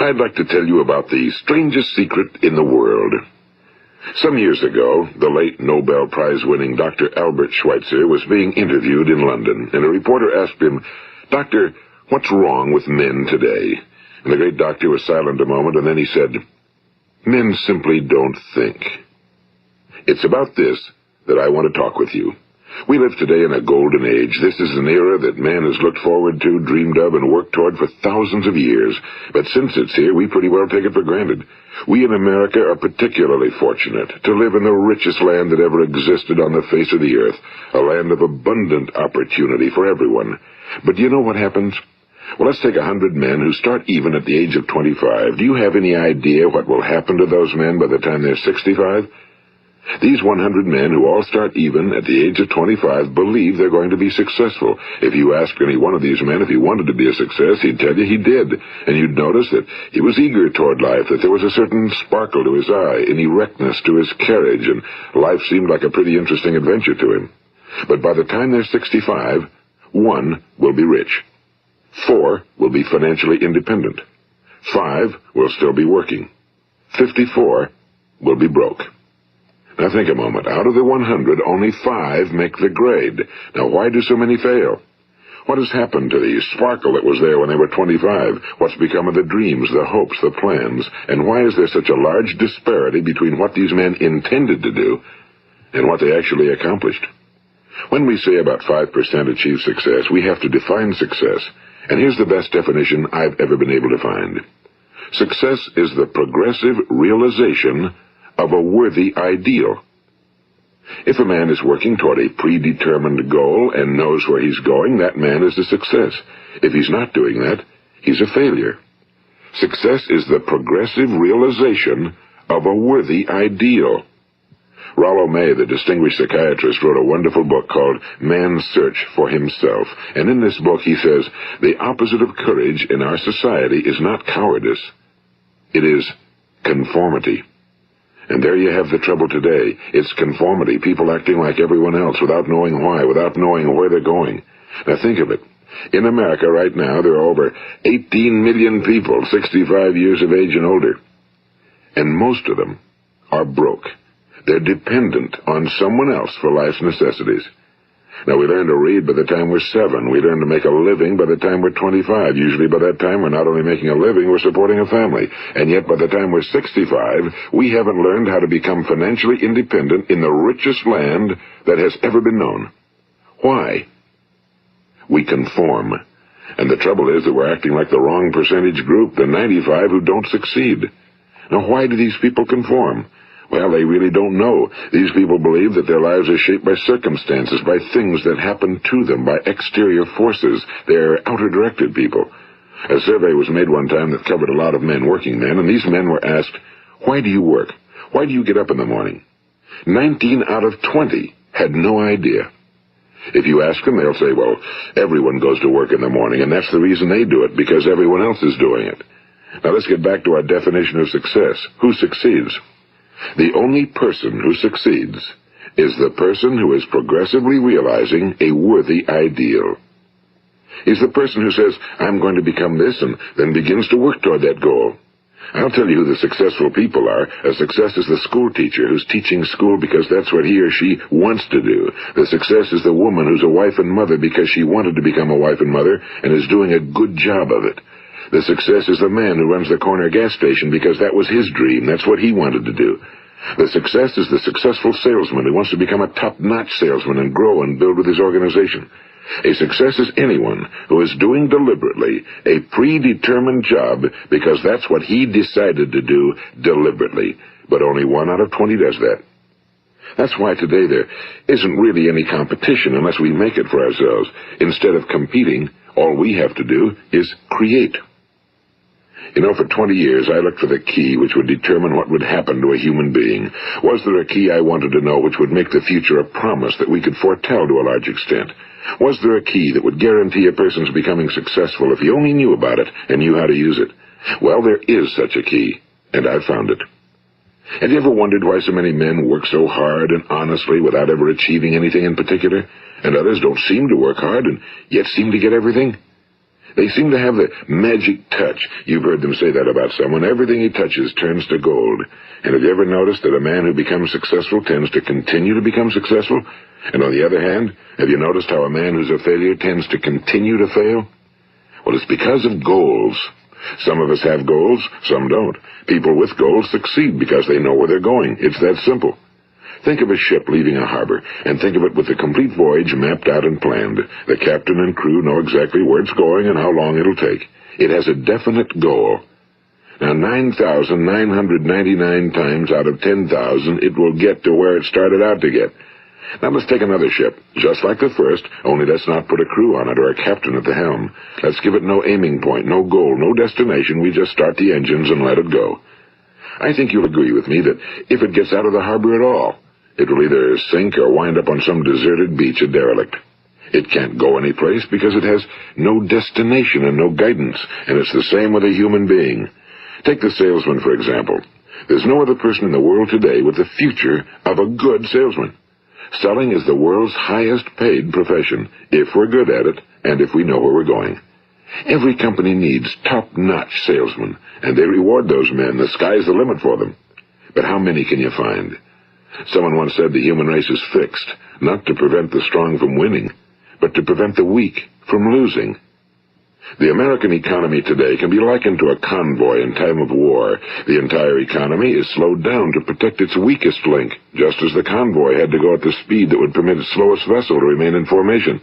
I'd like to tell you about the strangest secret in the world. Some years ago, the late Nobel Prize-winning Dr. Albert Schweitzer was being interviewed in London, and a reporter asked him, "Doctor, what's wrong with men today?" And the great doctor was silent a moment, and then he said, "Men simply don't think." It's about this that I want to talk with you. We live today in a golden age. This is an era that man has looked forward to, dreamed of, and worked toward for thousands of years. But since it's here, we pretty well take it for granted. We in America are particularly fortunate to live in the richest land that ever existed on the face of the earth, a land of abundant opportunity for everyone. But do you know what happens? Well, let's take 100 men who start even at the age of 25. Do you have any idea what will happen to those men by the time they're 65? These 100 men who all start even at the age of 25 believe they're going to be successful. If you asked any one of these men if he wanted to be a success, he'd tell you he did. And you'd notice that he was eager toward life, that there was a certain sparkle to his eye, an erectness to his carriage, and life seemed like a pretty interesting adventure to him. But by the time they're 65, 1 will be rich. 4 will be financially independent. 5 will still be working. 54 will be broke. Now think a moment. Out of the 100, only 5 make the grade. Now why do so many fail? What has happened to the sparkle that was there when they were 25? What's become of the dreams, the hopes, the plans? And why is there such a large disparity between what these men intended to do and what they actually accomplished? When we say about 5% achieve success, we have to define success. And here's the best definition I've ever been able to find. Success is the progressive realization of a worthy ideal. If a man is working toward a predetermined goal and knows where he's going, that man is a success. If he's not doing that, he's a failure. Success is the progressive realization of a worthy ideal. Rollo May, the distinguished psychiatrist, wrote a wonderful book called Man's Search for Himself. And in this book he says, the opposite of courage in our society is not cowardice. It is conformity. And there you have the trouble today. It's conformity, people acting like everyone else without knowing why, without knowing where they're going. Now think of it. In America right now, there are over 18 million people 65 years of age and older. And most of them are broke. They're dependent on someone else for life's necessities. Now, we learn to read by the time we're 7. We learn to make a living by the time we're 25. Usually by that time, we're not only making a living, we're supporting a family. And yet by the time we're 65, we haven't learned how to become financially independent in the richest land that has ever been known. Why? We conform. And the trouble is that we're acting like the wrong percentage group, the 95 who don't succeed. Now, why do these people conform? Well, they really don't know. These people believe that their lives are shaped by circumstances, by things that happen to them, by exterior forces. They're outer-directed people. A survey was made one time that covered a lot of men, working men, and these men were asked, "Why do you work? Why do you get up in the morning?" 19 out of 20 had no idea. If you ask them, they'll say, well, everyone goes to work in the morning, and that's the reason they do it, because everyone else is doing it. Now let's get back to our definition of success. Who succeeds? The only person who succeeds is the person who is progressively realizing a worthy ideal. He's the person who says, I'm going to become this, and then begins to work toward that goal. I'll tell you who the successful people are. A success is the school teacher who's teaching school because that's what he or she wants to do. The success is the woman who's a wife and mother because she wanted to become a wife and mother and is doing a good job of it. The success is the man who runs the corner gas station because that was his dream. That's what he wanted to do. The success is the successful salesman who wants to become a top-notch salesman and grow and build with his organization. A success is anyone who is doing deliberately a predetermined job because that's what he decided to do deliberately. But only 1 out of 20 does that. That's why today there isn't really any competition unless we make it for ourselves. Instead of competing, all we have to do is create. You know, for 20 years, I looked for the key which would determine what would happen to a human being. Was there a key I wanted to know which would make the future a promise that we could foretell to a large extent? Was there a key that would guarantee a person's becoming successful if he only knew about it and knew how to use it? Well, there is such a key, and I've found it. Have you ever wondered why so many men work so hard and honestly without ever achieving anything in particular, and others don't seem to work hard and yet seem to get everything? They seem to have the magic touch. You've heard them say that about someone. Everything he touches turns to gold. And have you ever noticed that a man who becomes successful tends to continue to become successful? And on the other hand, have you noticed how a man who's a failure tends to continue to fail? Well, it's because of goals. Some of us have goals, some don't. People with goals succeed because they know where they're going. It's that simple. Think of a ship leaving a harbor, and think of it with the complete voyage mapped out and planned. The captain and crew know exactly where it's going and how long it'll take. It has a definite goal. Now, 9,999 times out of 10,000, it will get to where it started out to get. Now let's take another ship, just like the first, only let's not put a crew on it or a captain at the helm. Let's give it no aiming point, no goal, no destination. We just start the engines and let it go. I think you'll agree with me that if it gets out of the harbor at all, it will either sink or wind up on some deserted beach, a derelict. It can't go anyplace because it has no destination and no guidance, and it's the same with a human being. Take the salesman, for example. There's no other person in the world today with the future of a good salesman. Selling is the world's highest paid profession, if we're good at it, and if we know where we're going. Every company needs top-notch salesmen, and they reward those men. The sky's the limit for them. But how many can you find? Someone once said the human race is fixed, not to prevent the strong from winning, but to prevent the weak from losing. The American economy today can be likened to a convoy in time of war. The entire economy is slowed down to protect its weakest link, just as the convoy had to go at the speed that would permit its slowest vessel to remain in formation.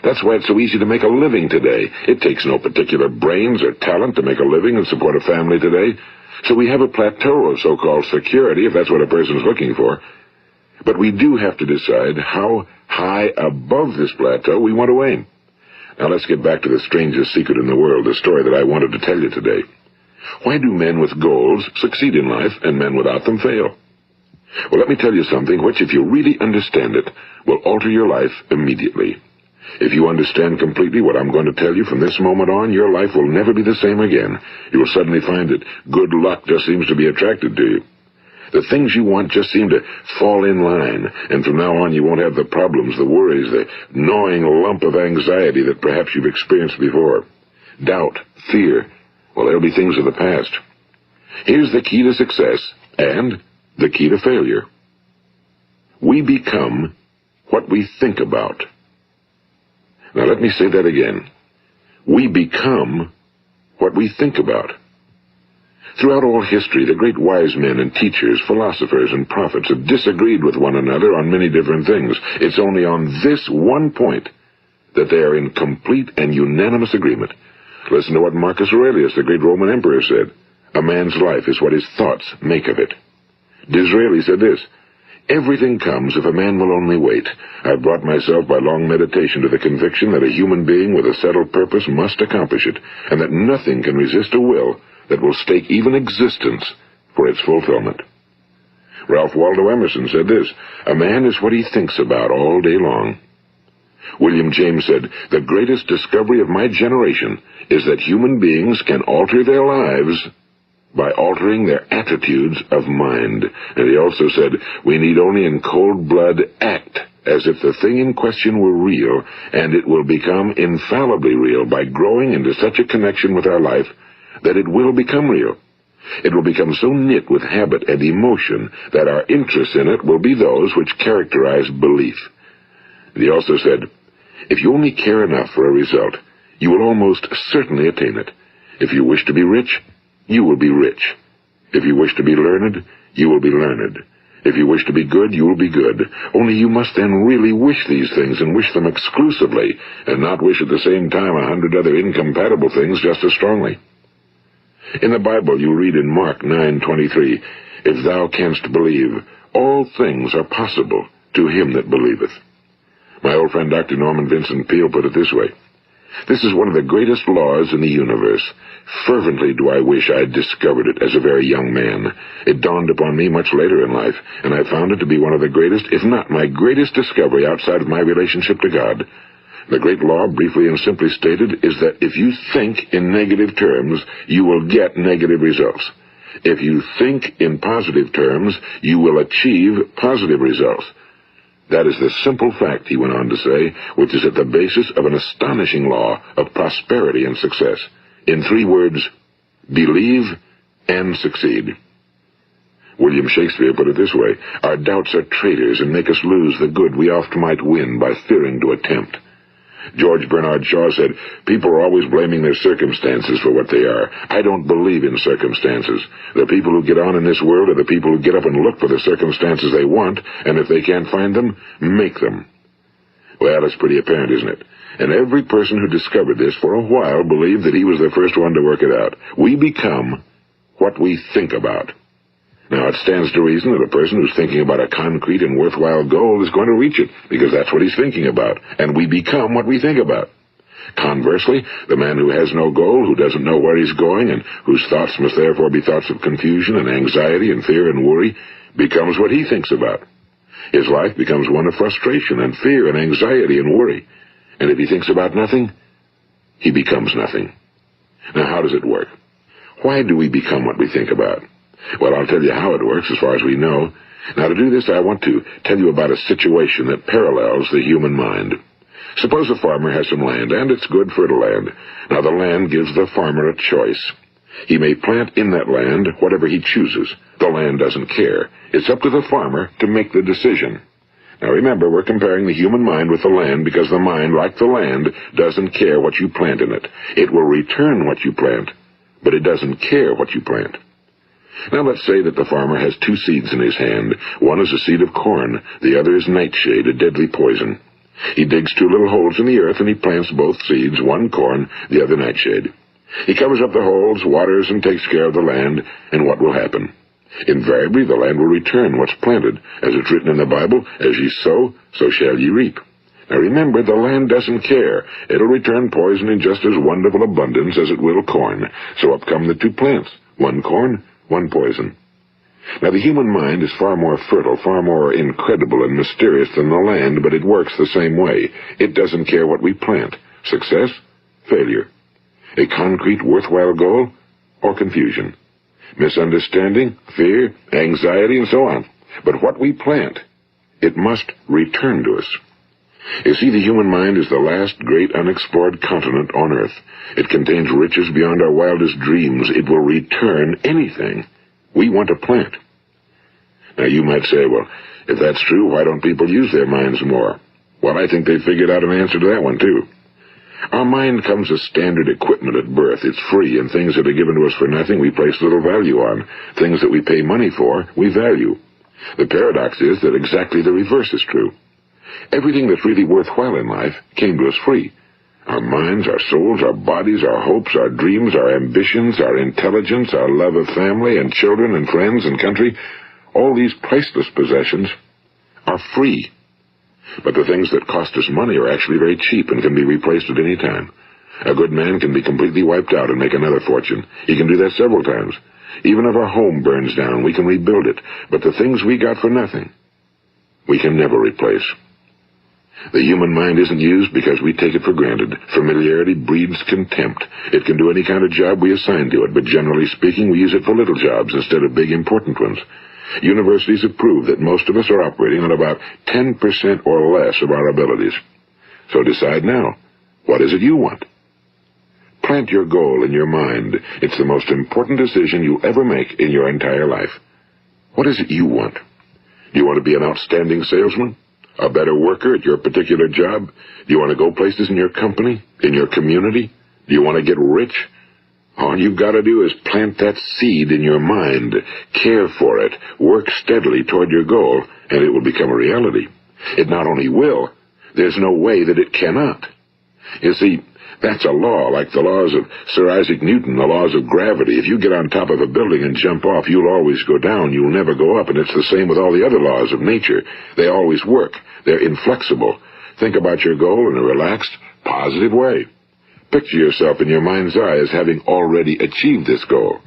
That's why it's so easy to make a living today. It takes no particular brains or talent to make a living and support a family today. So we have a plateau of so-called security, if that's what a person's looking for. But we do have to decide how high above this plateau we want to aim. Now let's get back to the strangest secret in the world, the story that I wanted to tell you today. Why do men with goals succeed in life and men without them fail? Well, let me tell you something which, if you really understand it, will alter your life immediately. If you understand completely what I'm going to tell you from this moment on, your life will never be the same again. You will suddenly find that good luck just seems to be attracted to you. The things you want just seem to fall in line, and from now on you won't have the problems, the worries, the gnawing lump of anxiety that perhaps you've experienced before. Doubt, fear, well, they'll be things of the past. Here's the key to success and the key to failure. We become what we think about. Now let me say that again. We become what we think about. Throughout all history, the great wise men and teachers, philosophers and prophets have disagreed with one another on many different things. It's only on this one point that they are in complete and unanimous agreement. Listen to what Marcus Aurelius, the great Roman emperor, said. A man's life is what his thoughts make of it. Disraeli said this. Everything comes if a man will only wait. I've brought myself by long meditation to the conviction that a human being with a settled purpose must accomplish it, and that nothing can resist a will that will stake even existence for its fulfillment. Ralph Waldo Emerson said this, a man is what he thinks about all day long. William James said, the greatest discovery of my generation is that human beings can alter their lives by altering their attitudes of mind. And he also said, we need only in cold blood act as if the thing in question were real, and it will become infallibly real by growing into such a connection with our life that it will become real. It will become so knit with habit and emotion that our interest in it will be those which characterize belief. And he also said, if you only care enough for a result, you will almost certainly attain it. If you wish to be rich, you will be rich. If you wish to be learned, you will be learned. If you wish to be good, you will be good. Only you must then really wish these things and wish them exclusively, and not wish at the same time 100 other incompatible things just as strongly. In the Bible you read in Mark 9:23, if thou canst believe, all things are possible to him that believeth. My old friend Dr. Norman Vincent Peale put it this way, this is one of the greatest laws in the universe. Fervently do I wish I had discovered it as a very young man. It dawned upon me much later in life, and I found it to be one of the greatest, if not my greatest discovery outside of my relationship to God. The great law, briefly and simply stated, is that if you think in negative terms, you will get negative results. If you think in positive terms, you will achieve positive results. That is the simple fact, he went on to say, which is at the basis of an astonishing law of prosperity and success. In 3 words, believe and succeed. William Shakespeare put it this way: our doubts are traitors and make us lose the good we oft might win by fearing to attempt. George Bernard Shaw said, people are always blaming their circumstances for what they are. I don't believe in circumstances. The people who get on in this world are the people who get up and look for the circumstances they want, and if they can't find them, make them. Well, it's pretty apparent, isn't it? And every person who discovered this for a while believed that he was the first one to work it out. We become what we think about. Now, it stands to reason that a person who's thinking about a concrete and worthwhile goal is going to reach it, because that's what he's thinking about, and we become what we think about. Conversely, the man who has no goal, who doesn't know where he's going, and whose thoughts must therefore be thoughts of confusion and anxiety and fear and worry, becomes what he thinks about. His life becomes one of frustration and fear and anxiety and worry. And if he thinks about nothing, he becomes nothing. Now, how does it work? Why do we become what we think about? Well, I'll tell you how it works as far as we know. Now, to do this, I want to tell you about a situation that parallels the human mind. Suppose a farmer has some land, and it's good, fertile land. Now, the land gives the farmer a choice. He may plant in that land whatever he chooses. The land doesn't care. It's up to the farmer to make the decision. Now, remember, we're comparing the human mind with the land because the mind, like the land, doesn't care what you plant in it. It will return what you plant, but it doesn't care what you plant. Now, let's say that the farmer has 2 seeds in his hand. One is a seed of corn. The other is nightshade, a deadly poison. He digs 2 little holes in the earth, and he plants both seeds, one corn, the other nightshade. He covers up the holes, waters, and takes care of the land, and what will happen? Invariably, the land will return what's planted. As it's written in the Bible, as ye sow, so shall ye reap. Now remember, the land doesn't care. It'll return poison in just as wonderful abundance as it will corn. So up come the 2 plants, one corn, one poison. Now, the human mind is far more fertile, far more incredible and mysterious than the land, but it works the same way. It doesn't care what we plant. Success, failure. A concrete, worthwhile goal, or confusion. Misunderstanding, fear, anxiety, and so on. But what we plant, it must return to us. You see, the human mind is the last great unexplored continent on Earth. It contains riches beyond our wildest dreams. It will return anything we want to plant. Now, you might say, well, if that's true, why don't people use their minds more? Well, I think they figured out an answer to that one, too. Our mind comes as standard equipment at birth. It's free, and things that are given to us for nothing we place little value on. Things that we pay money for, we value. The paradox is that exactly the reverse is true. Everything that's really worthwhile in life came to us free. Our minds, our souls, our bodies, our hopes, our dreams, our ambitions, our intelligence, our love of family and children and friends and country, all these priceless possessions are free. But the things that cost us money are actually very cheap and can be replaced at any time. A good man can be completely wiped out and make another fortune. He can do that several times. Even if our home burns down, we can rebuild it. But the things we got for nothing, we can never replace. The human mind isn't used because we take it for granted. Familiarity breeds contempt. It can do any kind of job we assign to it, but generally speaking, we use it for little jobs instead of big, important ones. Universities have proved that most of us are operating on about 10% or less of our abilities. So decide now, what is it you want? Plant your goal in your mind. It's the most important decision you'll ever make in your entire life. What is it you want? Do you want to be an outstanding salesman? A better worker at your particular job? Do you want to go places in your company? In your community? Do you want to get rich? All you've got to do is plant that seed in your mind, care for it, work steadily toward your goal, and it will become a reality. It not only will, there's no way that it cannot. You see, that's a law, like the laws of Sir Isaac Newton, the laws of gravity. If you get on top of a building and jump off, you'll always go down. You'll never go up, and it's the same with all the other laws of nature. They always work. They're inflexible. Think about your goal in a relaxed, positive way. Picture yourself in your mind's eye as having already achieved this goal.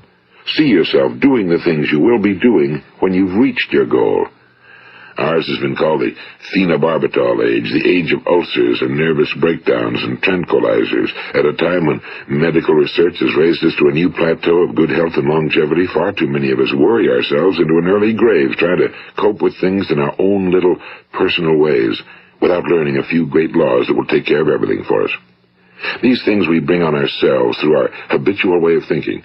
See yourself doing the things you will be doing when you've reached your goal. Ours has been called the phenobarbital age, the age of ulcers and nervous breakdowns and tranquilizers, at a time when medical research has raised us to a new plateau of good health and longevity. Far too many of us worry ourselves into an early grave, trying to cope with things in our own little personal ways, without learning a few great laws that will take care of everything for us. These things we bring on ourselves through our habitual way of thinking.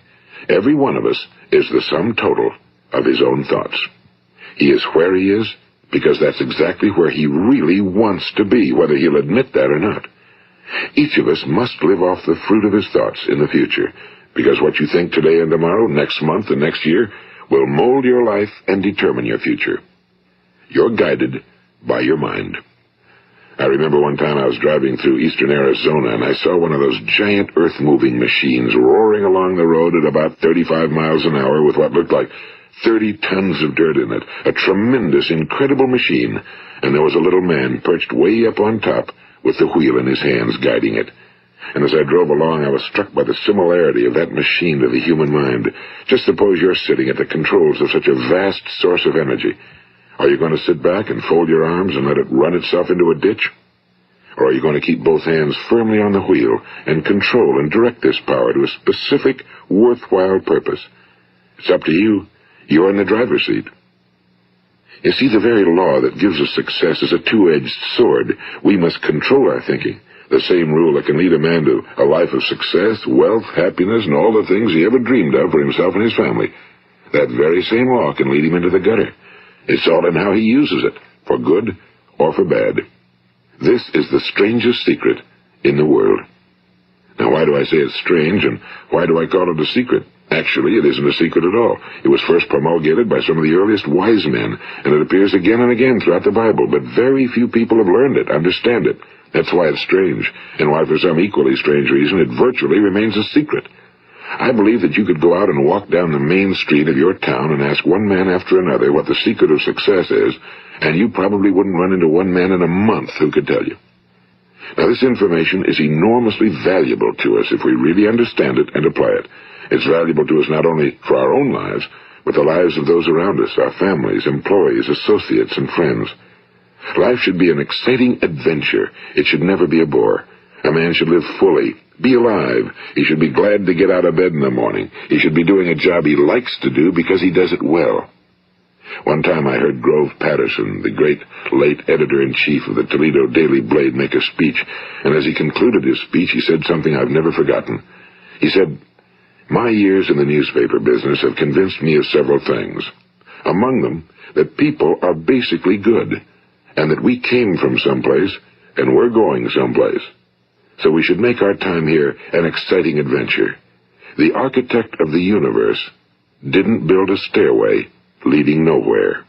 Every one of us is the sum total of his own thoughts. He is where he is because that's exactly where he really wants to be, whether he'll admit that or not. Each of us must live off the fruit of his thoughts in the future, because what you think today and tomorrow, next month and next year, will mold your life and determine your future. You're guided by your mind. I remember one time I was driving through eastern Arizona, and I saw one of those giant earth-moving machines roaring along the road at about 35 miles an hour with what looked like 30 tons of dirt in it. A tremendous, incredible machine, and there was a little man perched way up on top with the wheel in his hands guiding it. And as I drove along, I was struck by the similarity of that machine to the human mind. Just suppose you're sitting at the controls of such a vast source of energy. Are you going to sit back and fold your arms and let it run itself into a ditch? Or are you going to keep both hands firmly on the wheel and control and direct this power to a specific, worthwhile purpose? It's up to you. You're in the driver's seat. You see, the very law that gives us success is a two-edged sword. We must control our thinking. The same rule that can lead a man to a life of success, wealth, happiness, and all the things he ever dreamed of for himself and his family. That very same law can lead him into the gutter. It's all in how he uses it, for good or for bad. This is the strangest secret in the world. Now, why do I say it's strange, and why do I call it a secret? Actually, it isn't a secret at all. It was first promulgated by some of the earliest wise men, and it appears again and again throughout the Bible, but very few people have learned it, understand it. That's why it's strange, and why for some equally strange reason it virtually remains a secret. I believe that you could go out and walk down the main street of your town and ask one man after another what the secret of success is, and you probably wouldn't run into one man in a month who could tell you. Now, this information is enormously valuable to us if we really understand it and apply it. It's valuable to us not only for our own lives, but the lives of those around us, our families, employees, associates, and friends. Life should be an exciting adventure. It should never be a bore. A man should live fully, be alive. He should be glad to get out of bed in the morning. He should be doing a job he likes to do because he does it well. One time I heard Grove Patterson, the great late editor-in-chief of the Toledo Daily Blade, make a speech, and as he concluded his speech, he said something I've never forgotten. He said, "My years in the newspaper business have convinced me of several things. Among them, that people are basically good, and that we came from someplace, and we're going someplace. So we should make our time here an exciting adventure. The architect of the universe didn't build a stairway leading nowhere."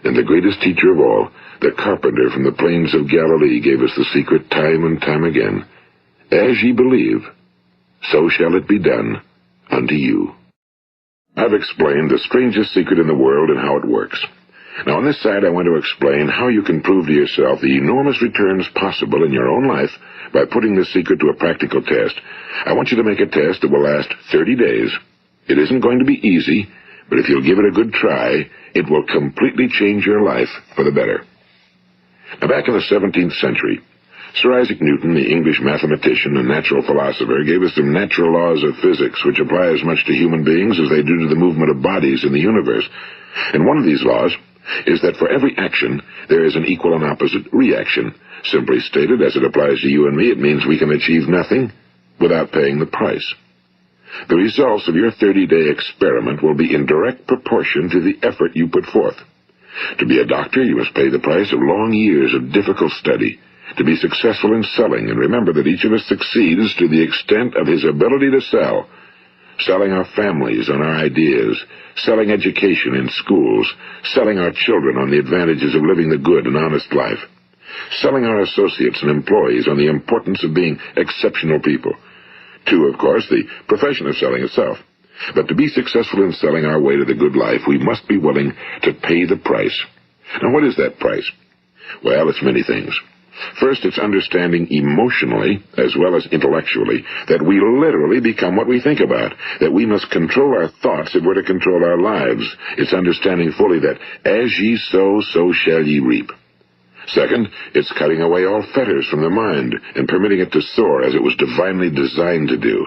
And the greatest teacher of all, the carpenter from the plains of Galilee, gave us the secret time and time again. As ye believe, so shall it be done unto you. I've explained the strangest secret in the world and how it works. Now, on this side, I want to explain how you can prove to yourself the enormous returns possible in your own life by putting this secret to a practical test. I want you to make a test that will last 30 days. It isn't going to be easy, but if you'll give it a good try, it will completely change your life for the better. Now, back in the 17th century, Sir Isaac Newton, the English mathematician and natural philosopher, gave us some natural laws of physics which apply as much to human beings as they do to the movement of bodies in the universe. And one of these laws is that for every action, there is an equal and opposite reaction. Simply stated, as it applies to you and me, it means we can achieve nothing without paying the price. The results of your 30-day experiment will be in direct proportion to the effort you put forth. To be a doctor, you must pay the price of long years of difficult study. To be successful in selling, and remember that each of us succeeds to the extent of his ability to sell. Selling our families on our ideas, selling education in schools, selling our children on the advantages of living the good and honest life, selling our associates and employees on the importance of being exceptional people. To, of course, the profession of selling itself. But to be successful in selling our way to the good life, we must be willing to pay the price. Now, what is that price? Well, it's many things. First, it's understanding emotionally, as well as intellectually, that we literally become what we think about, that we must control our thoughts if we're to control our lives. It's understanding fully that as ye sow, so shall ye reap. Second, it's cutting away all fetters from the mind and permitting it to soar as it was divinely designed to do.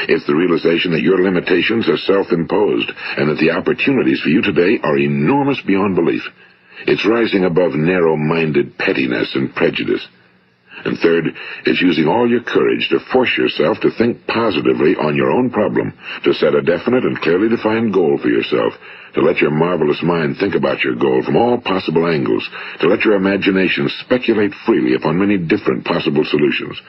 It's the realization that your limitations are self-imposed and that the opportunities for you today are enormous beyond belief. It's rising above narrow-minded pettiness and prejudice. And third, it's using all your courage to force yourself to think positively on your own problem, to set a definite and clearly defined goal for yourself, to let your marvelous mind think about your goal from all possible angles, to let your imagination speculate freely upon many different possible solutions,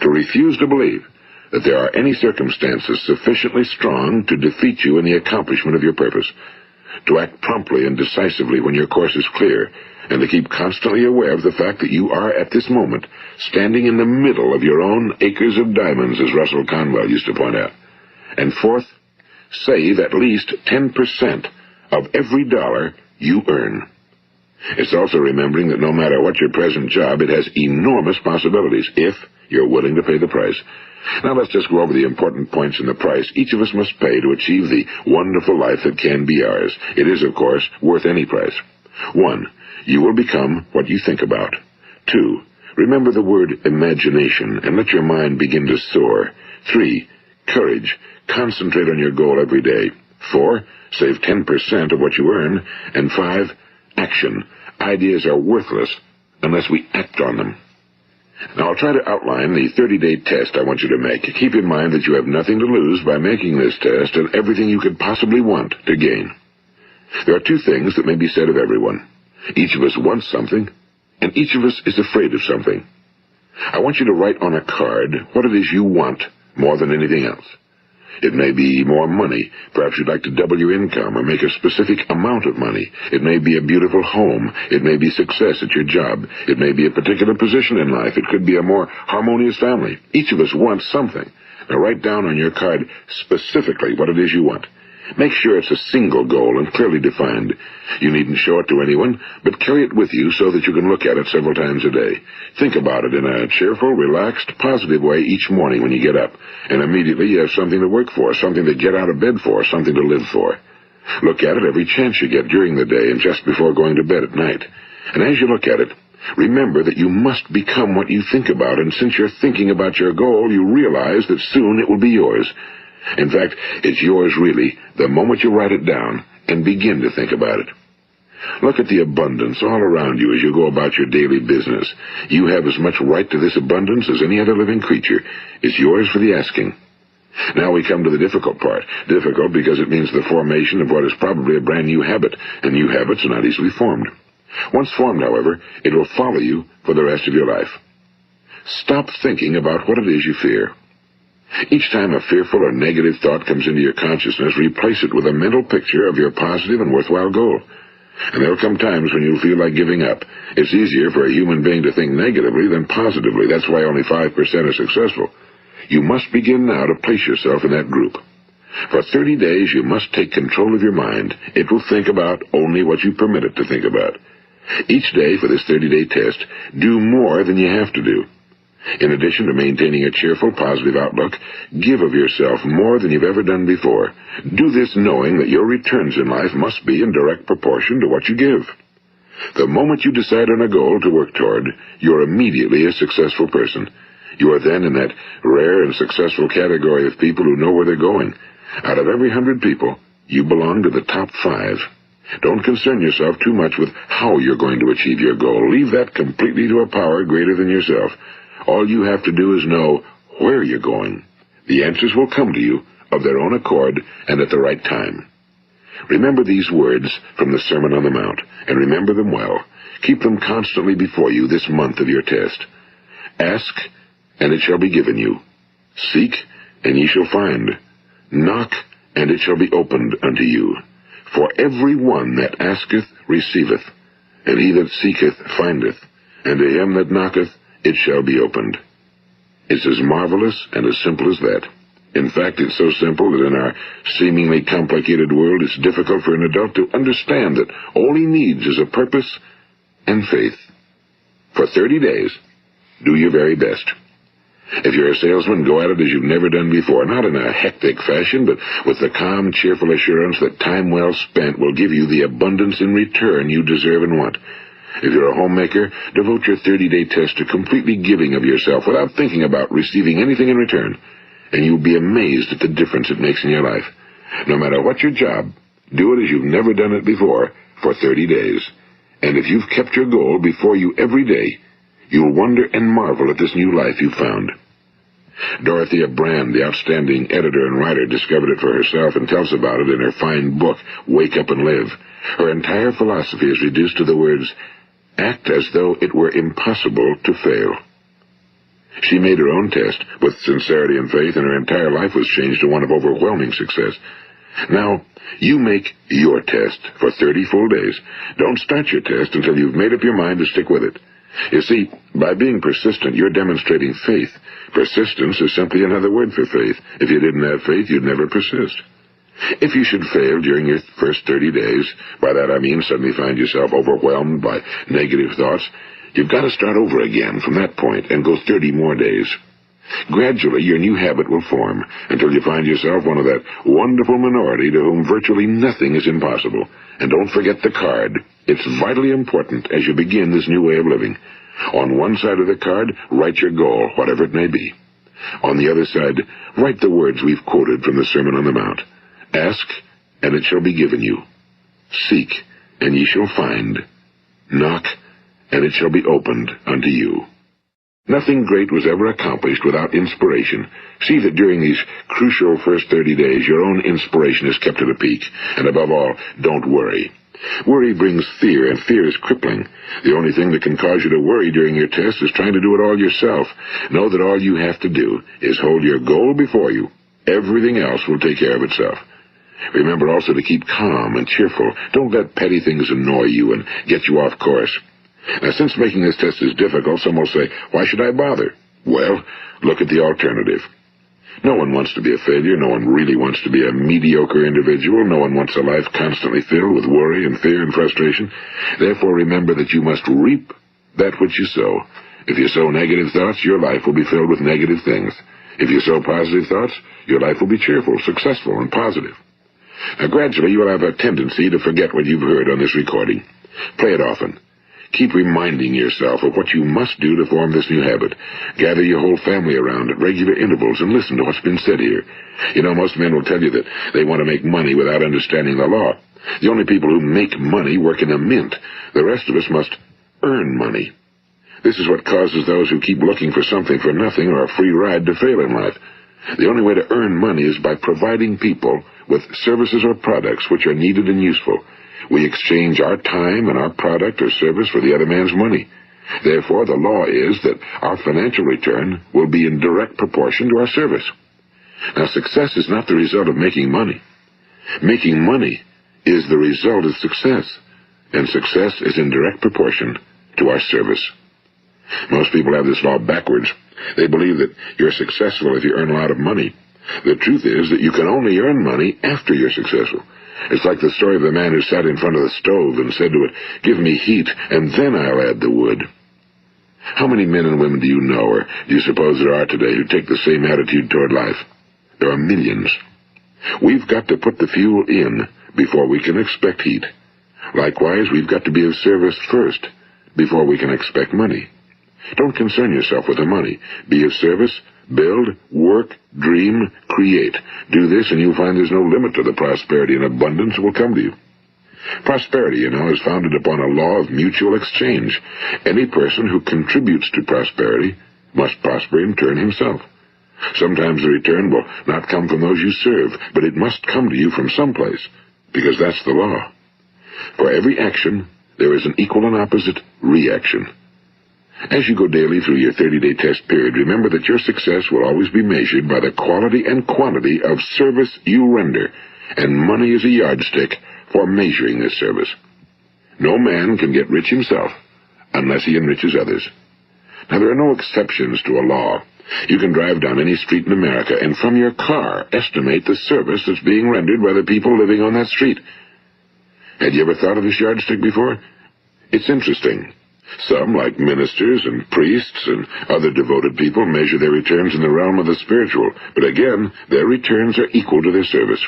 to refuse to believe that there are any circumstances sufficiently strong to defeat you in the accomplishment of your purpose, to act promptly and decisively when your course is clear, and to keep constantly aware of the fact that you are, at this moment, standing in the middle of your own acres of diamonds, as Russell Conwell used to point out. And fourth, save at least 10% of every dollar you earn. It's also remembering that no matter what your present job, it has enormous possibilities, if you're willing to pay the price. Now let's just go over the important points in the price each of us must pay to achieve the wonderful life that can be ours. It is, of course, worth any price. 1. You will become what you think about. 2. Remember the word imagination and let your mind begin to soar. 3. Courage. Concentrate on your goal every day. 4. Save 10% of what you earn. And 5. Action. Ideas are worthless unless we act on them. Now, I'll try to outline the 30-day test I want you to make. Keep in mind that you have nothing to lose by making this test and everything you could possibly want to gain. There are 2 things that may be said of everyone. Each of us wants something, and each of us is afraid of something. I want you to write on a card what it is you want more than anything else. It may be more money. Perhaps you'd like to double your income or make a specific amount of money. It may be a beautiful home. It may be success at your job. It may be a particular position in life. It could be a more harmonious family. Each of us wants something. Now write down on your card specifically what it is you want. Make sure it's a single goal and clearly defined. You needn't show it to anyone, but carry it with you so that you can look at it several times a day. Think about it in a cheerful, relaxed, positive way each morning when you get up, and immediately you have something to work for, something to get out of bed for, something to live for. Look at it every chance you get during the day and just before going to bed at night. And as you look at it, remember that you must become what you think about, and since you're thinking about your goal, you realize that soon it will be yours. In fact, it's yours really the moment you write it down and begin to think about it. Look at the abundance all around you as you go about your daily business. You have as much right to this abundance as any other living creature. It's yours for the asking. Now we come to the difficult part. Difficult because it means the formation of what is probably a brand new habit, and new habits are not easily formed. Once formed, however, it will follow you for the rest of your life. Stop thinking about what it is you fear. Each time a fearful or negative thought comes into your consciousness, replace it with a mental picture of your positive and worthwhile goal. And there will come times when you'll feel like giving up. It's easier for a human being to think negatively than positively. That's why only 5% are successful. You must begin now to place yourself in that group. For 30 days, you must take control of your mind. It will think about only what you permit it to think about. Each day for this 30-day test, do more than you have to do. In addition to maintaining a cheerful, positive outlook, give of yourself more than you've ever done before. Do this knowing that your returns in life must be in direct proportion to what you give. The moment you decide on a goal to work toward, you're immediately a successful person. You are then in that rare and successful category of people who know where they're going. Out of every 100 people, you belong to the top 5. Don't concern yourself too much with how you're going to achieve your goal. Leave that completely to a power greater than yourself. All you have to do is know where you're going. The answers will come to you of their own accord and at the right time. Remember these words from the Sermon on the Mount, and remember them well. Keep them constantly before you this month of your test. Ask, and it shall be given you. Seek, and ye shall find. Knock, and it shall be opened unto you. For every one that asketh receiveth, and he that seeketh findeth, and to him that knocketh it shall be opened. It's as marvelous and as simple as that. In fact, it's so simple that in our seemingly complicated world, it's difficult for an adult to understand that all he needs is a purpose and faith. For 30 days, Do your very best. If you're a salesman, go at it as you've never done before, not in a hectic fashion, but with the calm, cheerful assurance that time well spent will give you the abundance in return you deserve and want. If you're a homemaker, devote your 30-day test to completely giving of yourself without thinking about receiving anything in return, and you'll be amazed at the difference it makes in your life. No matter what your job, do it as you've never done it before for 30 days. And if you've kept your goal before you every day, you'll wonder and marvel at this new life you've found. Dorothea Brand, the outstanding editor and writer, discovered it for herself and tells about it in her fine book, Wake Up and Live. Her entire philosophy is reduced to the words, act as though it were impossible to fail. She made her own test with sincerity and faith, and her entire life was changed to one of overwhelming success. Now, you make your test for 30 full days. Don't start your test until you've made up your mind to stick with it. You see, by being persistent, you're demonstrating faith. Persistence is simply another word for faith. If you didn't have faith, you'd never persist. If you should fail during your first 30 days, by that I mean suddenly find yourself overwhelmed by negative thoughts, you've got to start over again from that point and go 30 more days. Gradually, your new habit will form until you find yourself one of that wonderful minority to whom virtually nothing is impossible. And don't forget the card. It's vitally important as you begin this new way of living. On one side of the card, write your goal, whatever it may be. On the other side, write the words we've quoted from the Sermon on the Mount. Ask, and it shall be given you. Seek, and ye shall find. Knock, and it shall be opened unto you. Nothing great was ever accomplished without inspiration. See that during these crucial first 30 days, your own inspiration is kept at a peak. And above all, don't worry. Worry brings fear, and fear is crippling. The only thing that can cause you to worry during your test is trying to do it all yourself. Know that all you have to do is hold your goal before you. Everything else will take care of itself. Remember also to keep calm and cheerful. Don't let petty things annoy you and get you off course. Now, since making this test is difficult, some will say, why should I bother? Well, look at the alternative. No one wants to be a failure. No one really wants to be a mediocre individual. No one wants a life constantly filled with worry and fear and frustration. Therefore, remember that you must reap that which you sow. If you sow negative thoughts, your life will be filled with negative things. If you sow positive thoughts, your life will be cheerful, successful, and positive. Now, gradually, you will have a tendency to forget what you've heard on this recording. Play it often. Keep reminding yourself of what you must do to form this new habit. Gather your whole family around at regular intervals and listen to what's been said here. You know, most men will tell you that they want to make money without understanding the law. The only people who make money work in a mint. The rest of us must earn money. This is what causes those who keep looking for something for nothing or a free ride to fail in life. The only way to earn money is by providing people with services or products which are needed and useful. We exchange our time and our product or service for the other man's money. Therefore, the law is that our financial return will be in direct proportion to our service. Now, success is not the result of making money. Making money is the result of success, and success is in direct proportion to our service. Most people have this law backwards. They believe that you're successful if you earn a lot of money. The truth is that you can only earn money after you're successful. It's like the story of the man who sat in front of the stove and said to it, "Give me heat, and then I'll add the wood." How many men and women do you know, or do you suppose there are today, who take the same attitude toward life? There are millions. We've got to put the fuel in before we can expect heat. Likewise, we've got to be of service first before we can expect money. Don't concern yourself with the money. Be of service. Build, work, dream, create. Do this, and you'll find there's no limit to the prosperity and abundance that will come to you. Prosperity, you know, is founded upon a law of mutual exchange. Any person who contributes to prosperity must prosper in turn himself. Sometimes the return will not come from those you serve, but it must come to you from someplace, because that's the law. For every action, there is an equal and opposite reaction. As you go daily through your 30-day test period, remember that your success will always be measured by the quality and quantity of service you render, and money is a yardstick for measuring this service. No man can get rich himself unless he enriches others. Now, there are no exceptions to a law. You can drive down any street in America and from your car estimate the service that's being rendered by the people living on that street. Had you ever thought of this yardstick before? It's interesting. Some, like ministers and priests and other devoted people, measure their returns in the realm of the spiritual, but again, their returns are equal to their service.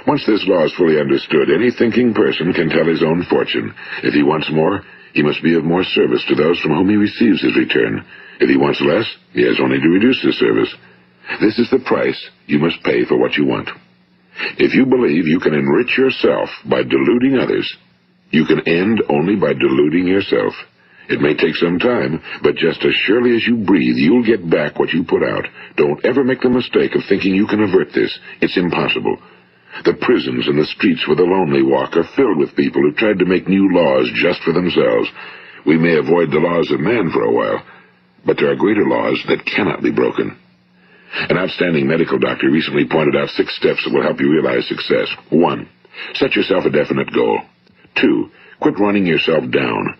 Once this law is fully understood, any thinking person can tell his own fortune. If he wants more, he must be of more service to those from whom he receives his return. If he wants less, he has only to reduce his service. This is the price you must pay for what you want. If you believe you can enrich yourself by deluding others, you can end only by deluding yourself. It may take some time, but just as surely as you breathe, you'll get back what you put out. Don't ever make the mistake of thinking you can avert this. It's impossible. The prisons and the streets where the lonely walk are filled with people who tried to make new laws just for themselves. We may avoid the laws of man for a while, but there are greater laws that cannot be broken. An outstanding medical doctor recently pointed out 6 steps that will help you realize success. 1. Set yourself a definite goal. 2. Quit running yourself down.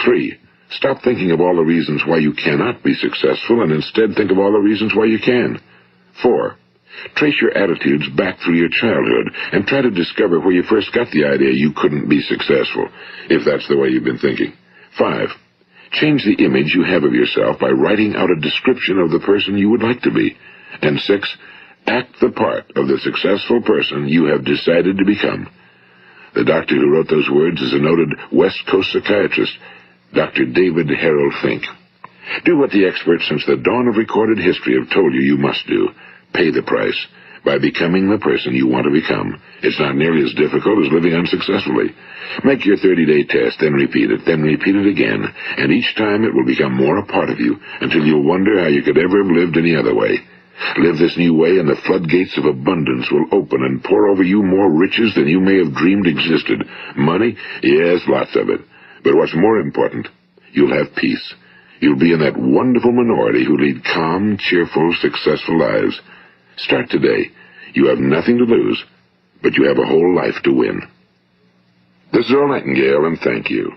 3. Stop thinking of all the reasons why you cannot be successful and instead think of all the reasons why you can. 4. Trace your attitudes back through your childhood and try to discover where you first got the idea you couldn't be successful, if that's the way you've been thinking. 5. Change the image you have of yourself by writing out a description of the person you would like to be. And 6. Act the part of the successful person you have decided to become. The doctor who wrote those words is a noted West Coast psychiatrist, Dr. David Harold Fink. Do what the experts since the dawn of recorded history have told you you must do. Pay the price by becoming the person you want to become. It's not nearly as difficult as living unsuccessfully. Make your 30-day test, then repeat it again, and each time it will become more a part of you until you'll wonder how you could ever have lived any other way. Live this new way and the floodgates of abundance will open and pour over you more riches than you may have dreamed existed. Money? Yes, lots of it. But what's more important, you'll have peace. You'll be in that wonderful minority who lead calm, cheerful, successful lives. Start today. You have nothing to lose, but you have a whole life to win. This is Earl Nightingale, and thank you.